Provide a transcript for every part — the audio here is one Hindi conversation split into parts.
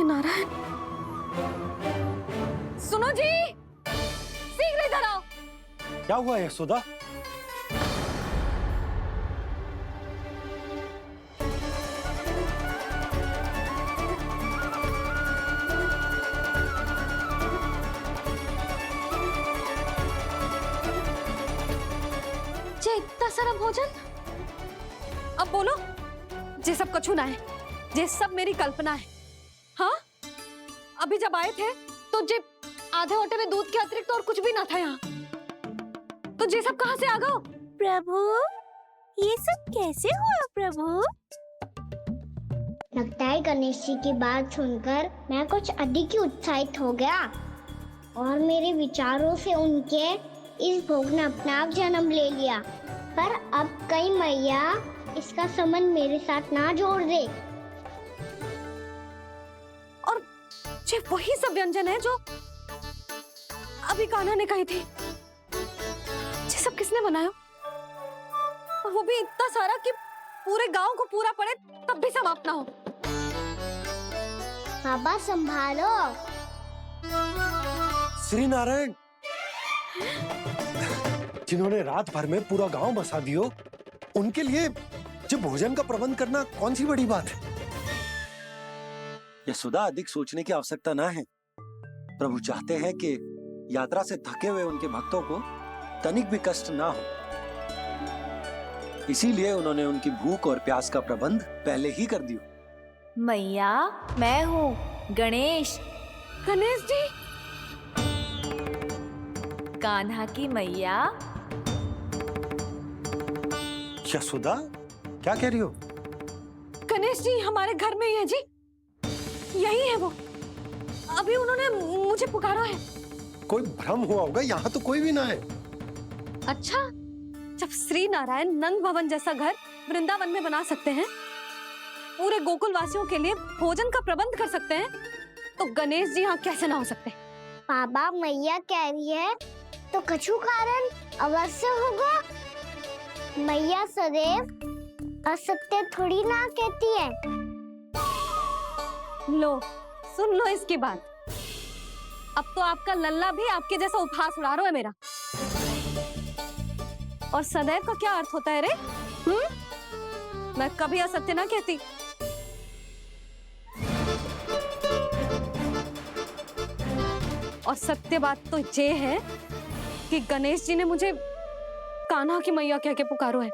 श्री नारायण, सुनो जी, शीघ्र इधर आओ। क्या हुआ यशोदा? इतना सारा भोजन, अब बोलो, जे सब कछु ना है, जे सब मेरी कल्पना है। हाँ, अभी जब आए थे तो जे आधे ओटे में दूध के अतिरिक्त और कुछ भी ना था यहाँ, तो जे सब कहाँ से आ गए? प्रभु, ये सब कैसे हुआ प्रभु? लगता है गणेश जी की बात सुनकर मैं कुछ अधिक ही उत्साहित हो गया और मेरे विचारों से उनके इस भोग ने अपना आप जन्म ले लिया। पर अब कहीं मैया इसका संबंध मेरे साथ ना जोड़ दे। और ये वही सब व्यंजन है जो अभी कान्हा ने कही थी। ये सब किसने बनाया? और वो भी इतना सारा कि पूरे गांव को पूरा पड़े तब भी समाप्त ना हो। बाबा संभालो। श्री नारायण, जिन्होंने रात भर में पूरा गांव बसा दियो, उनके लिए जो भोजन का प्रबंध करना कौन सी बड़ी बात है? यशोदा, अधिक सोचने की आवश्यकता ना है। प्रभु चाहते हैं कि यात्रा से थके हुए उनके भक्तों को तनिक भी कष्ट ना हो, इसीलिए उन्होंने उनकी भूख और प्यास का प्रबंध पहले ही कर दिया। मैया, मैं हूँ गणेश। गणेश जी, कान्हा की मैया। यशोदा, क्या कह रही हो? गणेश जी हमारे घर में ही है जी, यही है वो। अभी उन्होंने मुझे पुकारा है। कोई भ्रम हुआ होगा, यहाँ तो कोई भी ना है। अच्छा, जब श्री नारायण नंद भवन जैसा घर वृंदावन में बना सकते हैं, पूरे गोकुल वासियों के लिए भोजन का प्रबंध कर सकते हैं, तो गणेश जी यहाँ कैसे ना हो सकते? बाबा, मैया कह रही है तो कछु कारण अवश्य होगा। मैया सदैव असत्य थोड़ी ना कहती है। लो, सुन लो इसकी बात। अब तो आपका लल्ला भी आपके जैसा उपहास उड़ा रहा है मेरा। और सदैव का क्या अर्थ होता है रे? मैं कभी असत्य ना कहती। और सत्य बात तो ये है कि गणेश जी ने मुझे कान्हा की मैया कह के पुकारो है।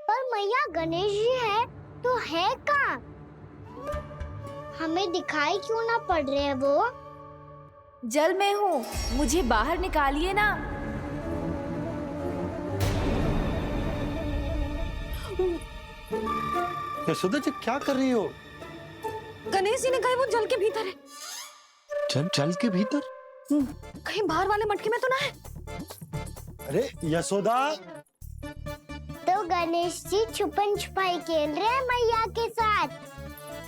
पर मैया गणेश जी है तो है कहाँ? हमें दिखाई क्यों ना पड़ रहे हैं वो? जल में हूँ, मुझे बाहर निकालिए ना। यशोदा जी, क्या कर रही हो? गणेश जी ने कहा वो जल के भीतर है। जल के भीतर? कहीं बाहर वाले मटके में तो ना है? अरे यशोदा! तो गणेश जी छुपन छुपाई खेल रहे हैं मैया के साथ।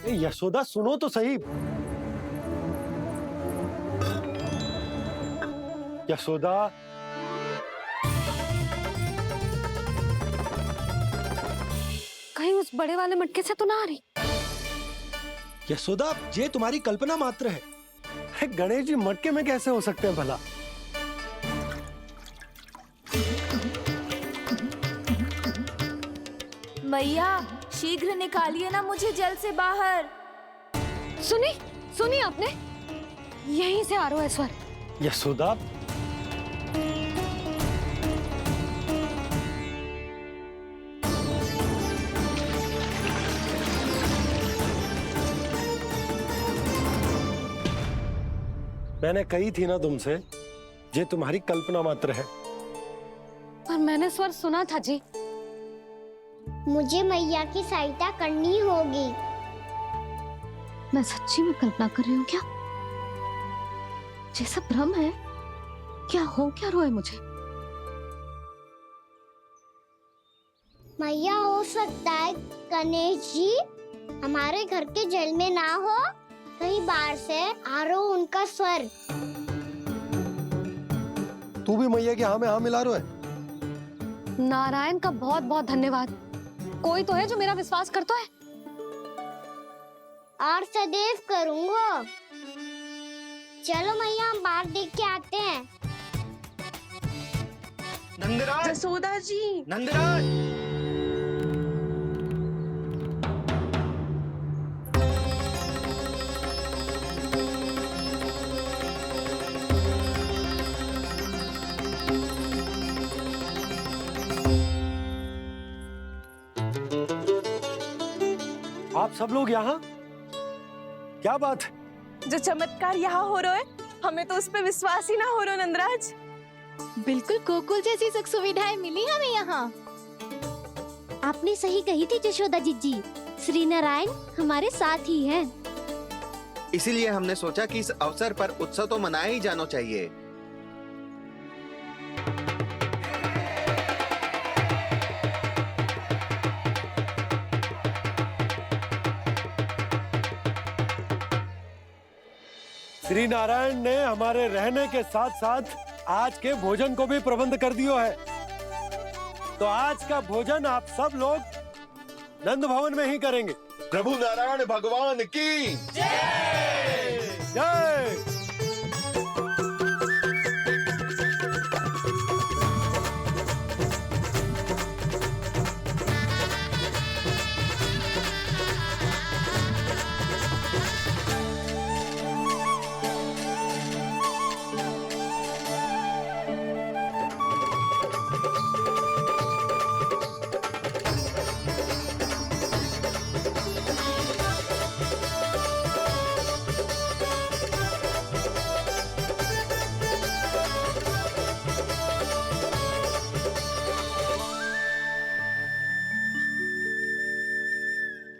यशोदा, सुनो तो सही। यशोदा, कहीं उस बड़े वाले मटके से तो ना आ रही? यशोदा, ये तुम्हारी कल्पना मात्र है। गणेश जी मटके में कैसे हो सकते हैं भला? मैया, शीघ्र निकालिए ना मुझे जल से बाहर। सुनी आपने? यहीं से आ रहा है स्वर। यशोदा, मैंने कही थी ना तुमसे, ये तुम्हारी कल्पना मात्र है। पर मैंने स्वर सुना था जी। मुझे मैया की सहायता करनी होगी। मैं सच्ची में कल्पना कर रही हूँ क्या? ये सब भ्रम है क्या? हो क्या रहा है मुझे? मैया, हो सकता है गणेश जी हमारे घर के जल में ना हो, कहीं बाहर से आ रहा हो उनका स्वर। तू भी मैया के हाँ में हाँ मिला रहा है। नारायण का बहुत बहुत धन्यवाद। कोई तो है जो मेरा विश्वास करता है। और सदैव करूँगा। चलो मैया हम बाहर देख के आते हैं। नंदराज, जसोदा जी। नंदराज। आप सब लोग यहाँ? क्या बात है? जो चमत्कार यहाँ हो रहा है, हमें तो उस पे विश्वास ही ना हो रहा नंदराज। बिल्कुल गोकुल जैसी सुख सुविधाएं मिली हमें यहाँ। आपने सही कही थी जशोदा जीजी, श्री नारायण हमारे साथ ही हैं। इसीलिए हमने सोचा कि इस अवसर पर उत्सव तो मनाया ही जाना चाहिए। श्री नारायण ने हमारे रहने के साथ साथ आज के भोजन को भी प्रबंध कर दियो है। तो आज का भोजन आप सब लोग नंद भवन में ही करेंगे। प्रभु नारायण भगवान की जय।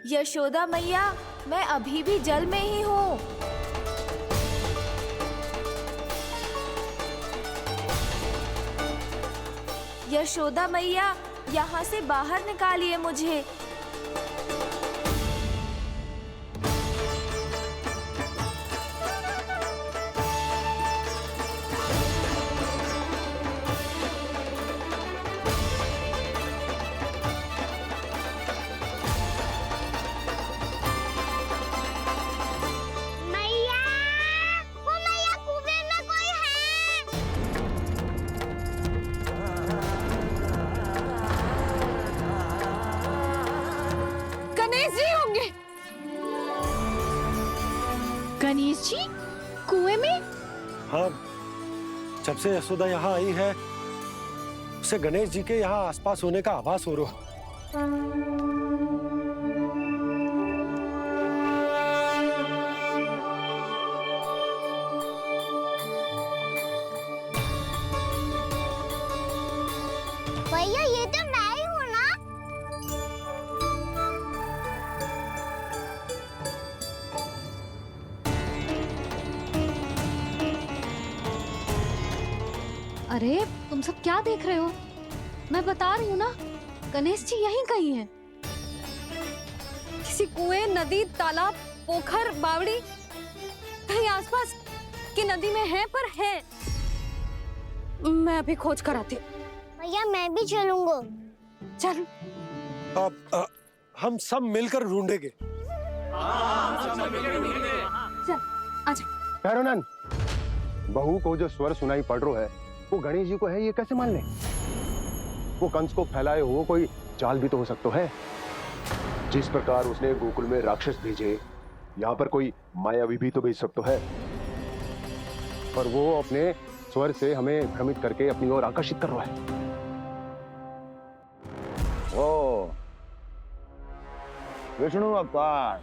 यशोदा मैया, मैं अभी भी जल में ही हूँ। यशोदा मैया, यहाँ से बाहर निकालिए मुझे। मैया, वो मैया कुएं में कोई है। गणेश जी होंगे। गणेश जी कुएं में? हाँ, जब से यशोदा यहाँ आई है उसे गणेश जी के यहाँ आसपास होने का आभास हो रहा। भैया ये तो मैं ही हूँ ना। अरे तुम सब क्या देख रहे हो? मैं बता रही हूँ ना, गणेश जी यहीं कहीं हैं। किसी कुएं, नदी, तालाब, पोखर, बावड़ी, कहीं आसपास की नदी में है, पर है। मैं अभी खोज कर आती हूँ। भैया मैं भी चलूंगा। चल। अब हम सब मिलकर ढूंढेंगे। चल, आजा। भैरवनंद, बहू को जो स्वर सुनाई पड़ रहा है वो गणेश जी को है, ये कैसे मान ले? वो कंस को फैलाए हुए कोई चाल भी तो हो सकता है। जिस प्रकार उसने गोकुल में राक्षस भेजे, यहाँ पर कोई मायावी भी तो भेज सकता है। और वो अपने स्वर से हमें भ्रमित करके अपनी ओर आकर्षित कर रहा है। ओ, विष्णु अवतार।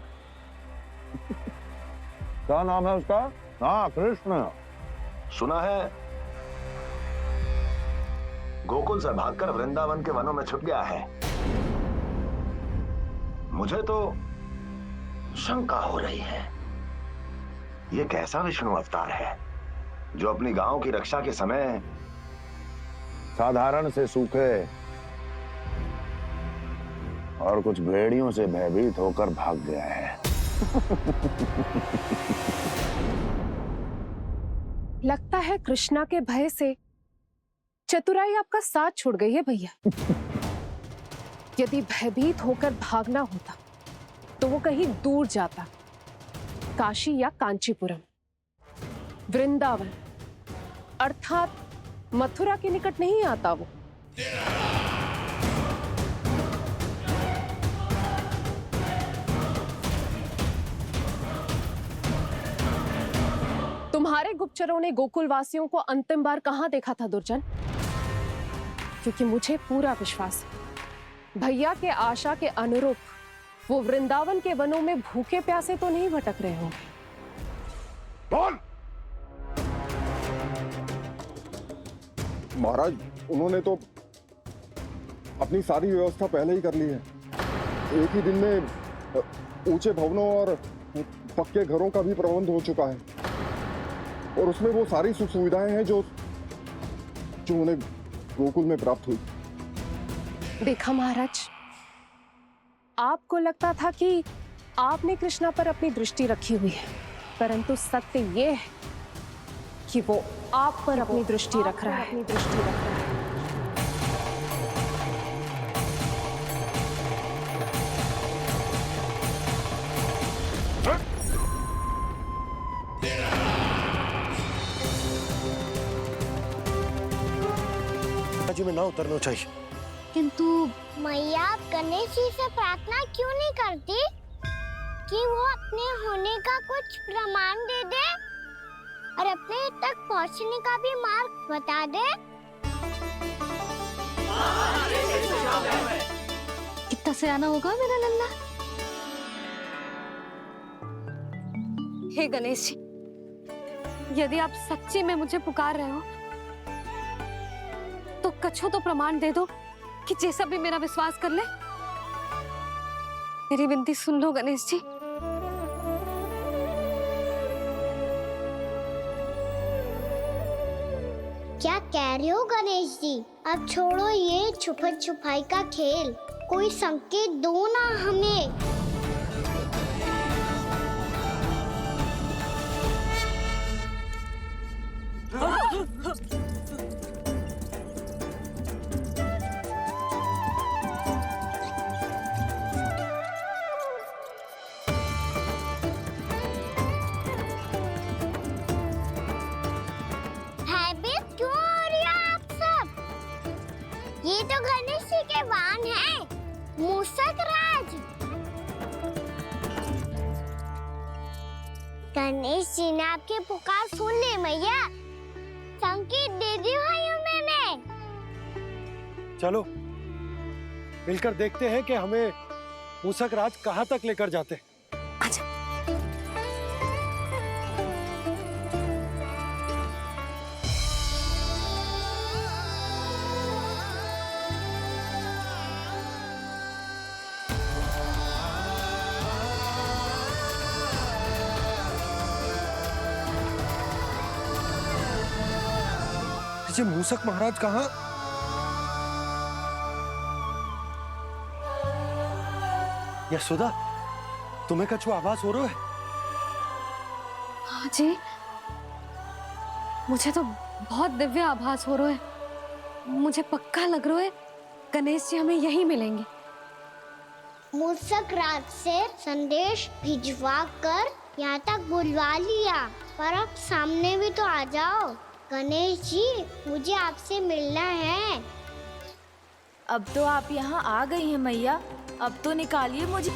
क्या नाम है उसका? हाँ, कृष्ण। सुना है गोकुल से भागकर वृंदावन के वनों में छुप गया है। मुझे तो शंका हो रही है, ये कैसा विष्णु अवतार है जो अपनी गांव की रक्षा के समय साधारण से सूखे और कुछ भेड़ियों से भयभीत होकर भाग गया है। लगता है कृष्णा के भय से चतुराई आपका साथ छोड़ गई है भैया। यदि भयभीत होकर भागना होता तो वो कहीं दूर जाता, काशी या कांचीपुरम, वृंदावन अर्थात मथुरा के निकट नहीं आता वो। तुम्हारे गुप्तचरों ने गोकुल वासियों को अंतिम बार कहां देखा था दुर्जन? क्योंकि मुझे पूरा विश्वास है भैया के आशा के अनुरूप वो वृंदावन के वनों में भूखे प्यासे तो नहीं भटक रहे होंगे। बोल। महाराज, उन्होंने तो अपनी सारी व्यवस्था पहले ही कर ली है। एक ही दिन में ऊंचे भवनों और पक्के घरों का भी प्रबंध हो चुका है, और उसमें वो सारी सुख सुविधाएं हैं जो उन्हें गोकुल में प्राप्त हुई। देखा महाराज, आपको लगता था कि आपने कृष्णा पर अपनी दृष्टि रखी हुई है, परंतु सत्य ये है कि वो आप पर अपनी दृष्टि रख रहा है। जी में ना उतरना चाहिए। किंतु मैया, आप गणेश जी से प्रार्थना क्यों नहीं करती कि वो अपने होने का कुछ प्रमाण दे दे और अपने तक पहुंचने का भी मार्ग बता दे? कितना सयाना होगा मेरा लल्ला। हे गणेश जी, यदि आप सच्ची में मुझे पुकार रहे हो तो कछो तो प्रमाण दे दो कि जैसा भी मेरा विश्वास कर ले। मेरी विनती सुन लो गणेश जी। क्या कह रहे हो गणेश जी? अब छोड़ो ये छुपन छुपाई का खेल, कोई संकेत दो ना हमें। भयभीत क्यों हो रही हो आप सब? ये तो गणेश जी के वाहन हैं, मूषक राज। गणेश जी ने आपकी पुकार सुन ली मैया, संकेत दे दी भाइयों मैंने। चलो मिलकर देखते हैं कि हमें मूषक राज कहां तक लेकर जाते हैं। जी मूषक महाराज कहाँ? यशोदा, तुम्हें कछु आभास हो रहा है? हाँ जी, मुझे तो बहुत दिव्य आभास हो रहा है। मुझे पक्का लग रहा है गणेश जी हमें यहीं मिलेंगे। मूषक राज से संदेश भिजवा कर यहाँ तक बुलवा लिया, पर अब सामने भी तो आ जाओ। गणेश जी, मुझे आपसे मिलना है। अब तो आप यहाँ आ गई हैं मैया, अब तो निकालिए मुझे।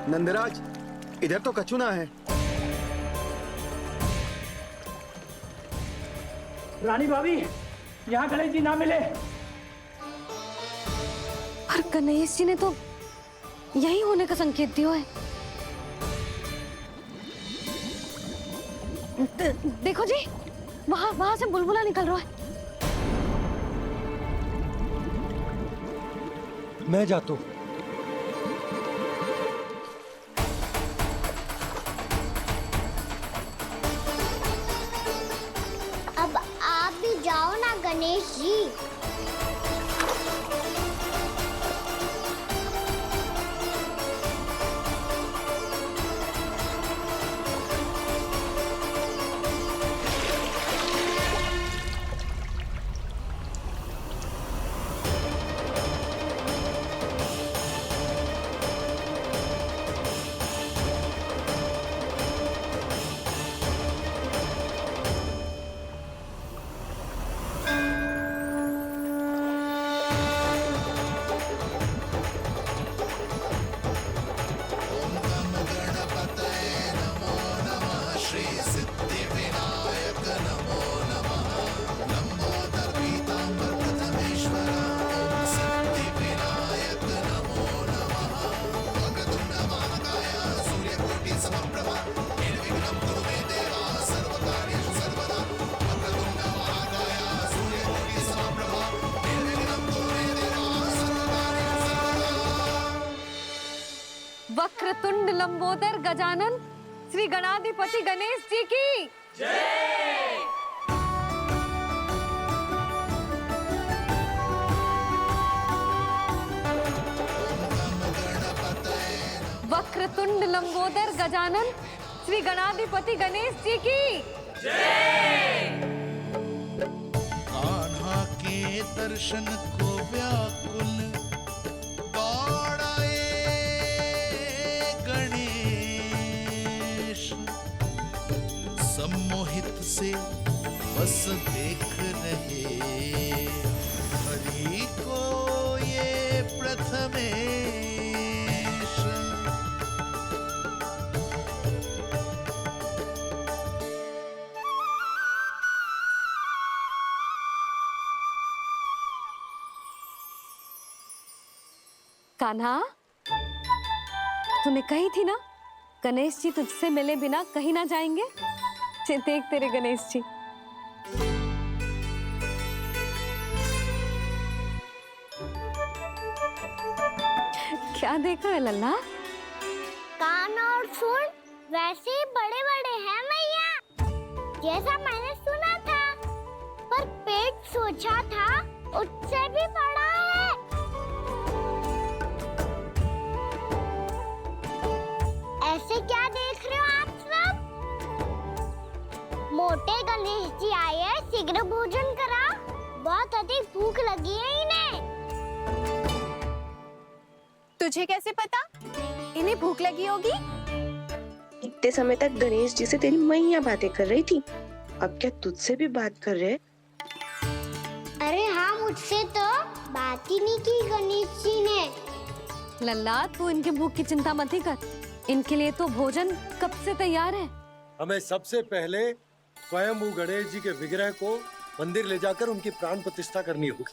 नंदराज, इधर तो कछुना है। रानी भाभी, यहाँ गणेश जी ना मिले। पर गणेश जी ने तो यही होने का संकेत दिया है। देखो जी, वहां से बुलबुला निकल रहा है। मैं जाता हूं। अब आप भी जाओ ना गणेश जी। वक्रतुंड लंबोदर गजानन श्री गणाधिपति गणेश जी की वक्रतुंड लंबोदर गजानन श्री गणाधिपति गणेश जी की कान्हा के दर्शन को व्याकुल दौड़ाए गणेश, सम्मोहित से बस देख रहे हरि को ये प्रथमेश। कान्हा, तूने कही थी ना गणेश जी तुझसे मिले बिना कहीं ना जाएंगे। देख तेरे गणेश जी। क्या देख रहे लल्ला? कान और सुन वैसे ही बड़े बड़े हैं मैया, जैसा मैंने सुना था, पर पेट सोचा था उससे भी बड़ा है। ऐसे क्या देख रहे हो आप सब? मोटे गणेश जी आए हैं, शीघ्र भोजन करा, बहुत अधिक भूख लगी है इन्हें। तुझे कैसे पता इन्हें भूख लगी होगी? इतने समय तक गणेश जी से तेरी मैया बातें कर रही थी, अब क्या तुझसे भी बात कर रहे? अरे हाँ, मुझसे तो बात ही नहीं की गणेश जी ने। लल्ला, तू इनके भूख की चिंता मत ही कर, इनके लिए तो भोजन कब से तैयार है। हमें सबसे पहले स्वयं गणेश जी के विग्रह को मंदिर ले जाकर उनकी प्राण प्रतिष्ठा करनी होगी।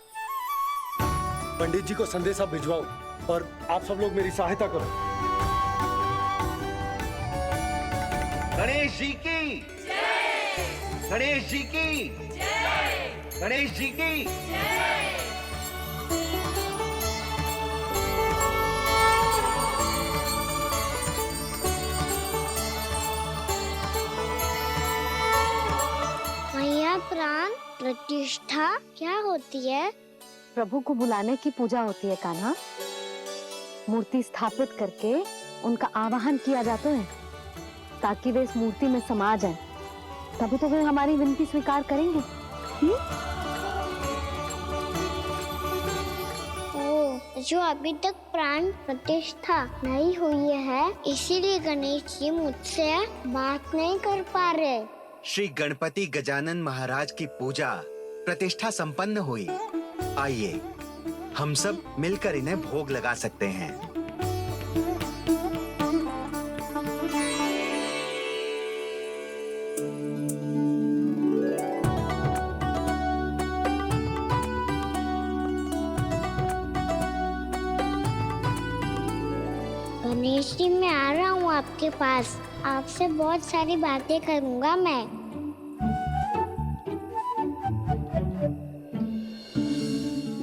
पंडित जी को संदेशा भिजवाओ और आप सब लोग मेरी सहायता करो। गणेश जी की जय! गणेश जी की जय! गणेश जी की मैया, प्राण प्रतिष्ठा क्या होती है? प्रभु को बुलाने की पूजा होती है कान्हा। मूर्ति स्थापित करके उनका आवाहन किया जाता है ताकि वे इस मूर्ति में समा जाएं। तभी तो वे हमारी विनती स्वीकार करेंगे। ओ, जो अभी तक प्राण प्रतिष्ठा नहीं हुई है, इसीलिए गणेश जी मुझसे बात नहीं कर पा रहे। श्री गणपति गजानन महाराज की पूजा प्रतिष्ठा संपन्न हुई। आइए हम सब मिलकर इन्हें भोग लगा सकते हैं। गणेश जी, मैं आ रहा हूँ आपके पास, आपसे बहुत सारी बातें करूँगा मैं।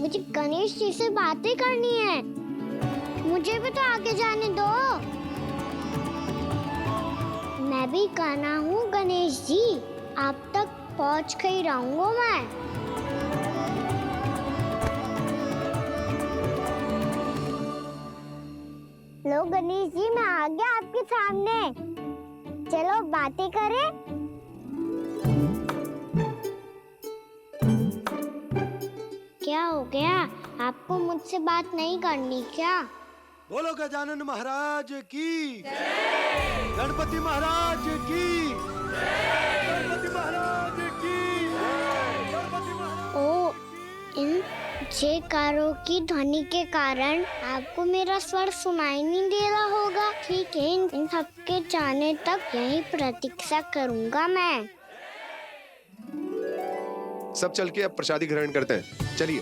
मुझे गणेश जी से बातें करनी है, मुझे भी तो आगे जाने दो। मैं भी कान्हा हूँ गणेश जी, आप तक पहुँच कर ही रहूँगा मैं। लो गणेश जी, मैं आ गया आपके सामने, चलो बातें करें। क्या हो गया, आपको मुझसे बात नहीं करनी क्या? बोलो गजानन महाराज की जय! गणपति महाराज की जय! गणपति महाराज की जय! गणपति महाराज। ओ, इन जयकारों की ध्वनि के कारण आपको मेरा स्वर सुनाई नहीं दे रहा होगा। ठीक है, इन सबके जाने तक यही प्रतीक्षा करूंगा मैं। सब चल के अब प्रसादी ग्रहण करते हैं, चलिए।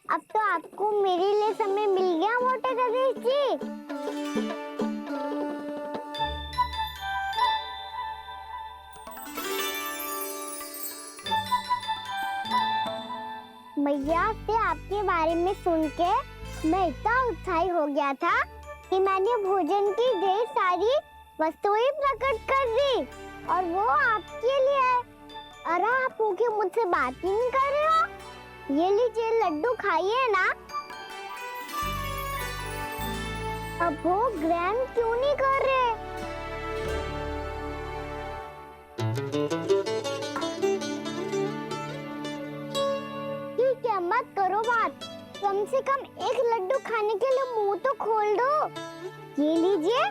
अब तो आपको मेरे लिए समय मिल गया मोटे गणेश जी। मैया से आपके बारे में सुन के मैं इतना उत्साहित हो गया था कि मैंने भोजन की ढेर सारी वस्तुएं प्रकट कर दी और वो आपके लिए। अरे आप भूखे मुझसे बात ही नहीं कर रहे हो। ये लीजिए लड्डू खाइए ना। अब वो ग्रैंड क्यों नहीं कर रहे? ठीक है, मत करो बात। कम से कम एक लड्डू खाने के लिए मुंह तो खोल दो। ये लीजिए।